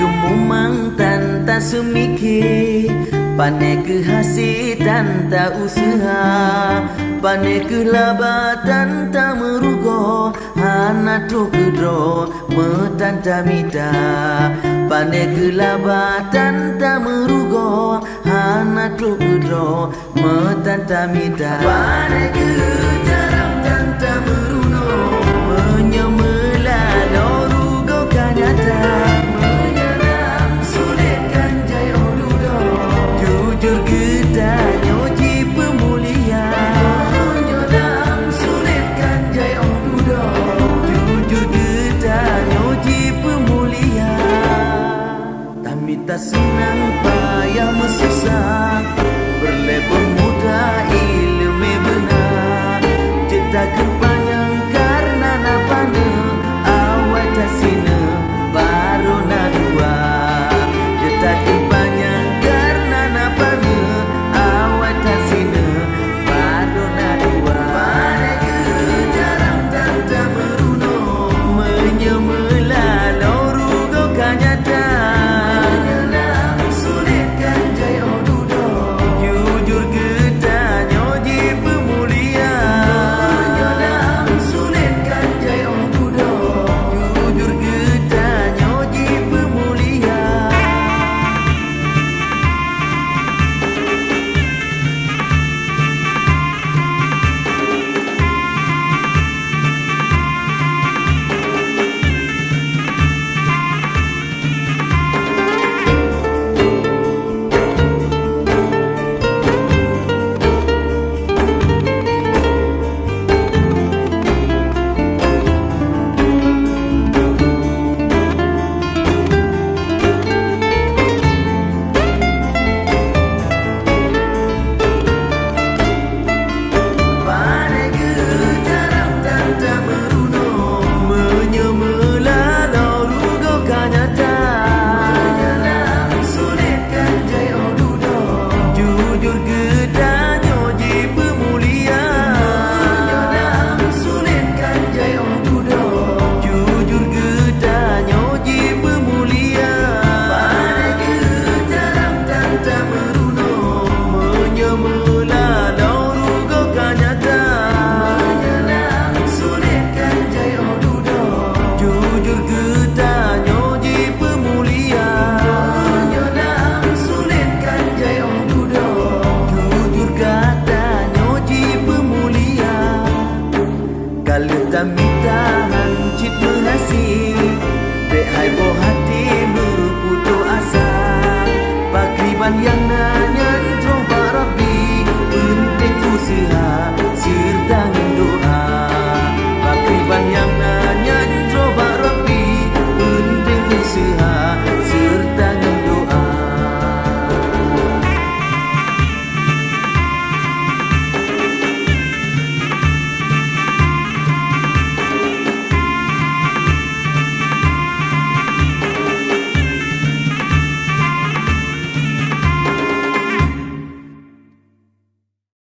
Kemumang tanpa semikir, pandai ke hasil tanpa usaha, pandai ke laba tanpa merugo, hana tu kedro metanta mita, pandai ke laba tanpa merugo, hana tu kedro metanta mita, pandai ke jarang tanpa meruno, menyemela lorugo kanyata. Tak senang payah mesusah, berlebur mudah ilmu benar, cetakan panjang karena napana, awal tak sina baru nak dua, cetakan panjang karena napana, awal tak sina baru nak dua. Pandai ke jarang dan tak meruno, menyemela lorugo kanyata. Kalau tak minta hancit menghasil, baik hai boh hati berputus asa, pakriban yang nak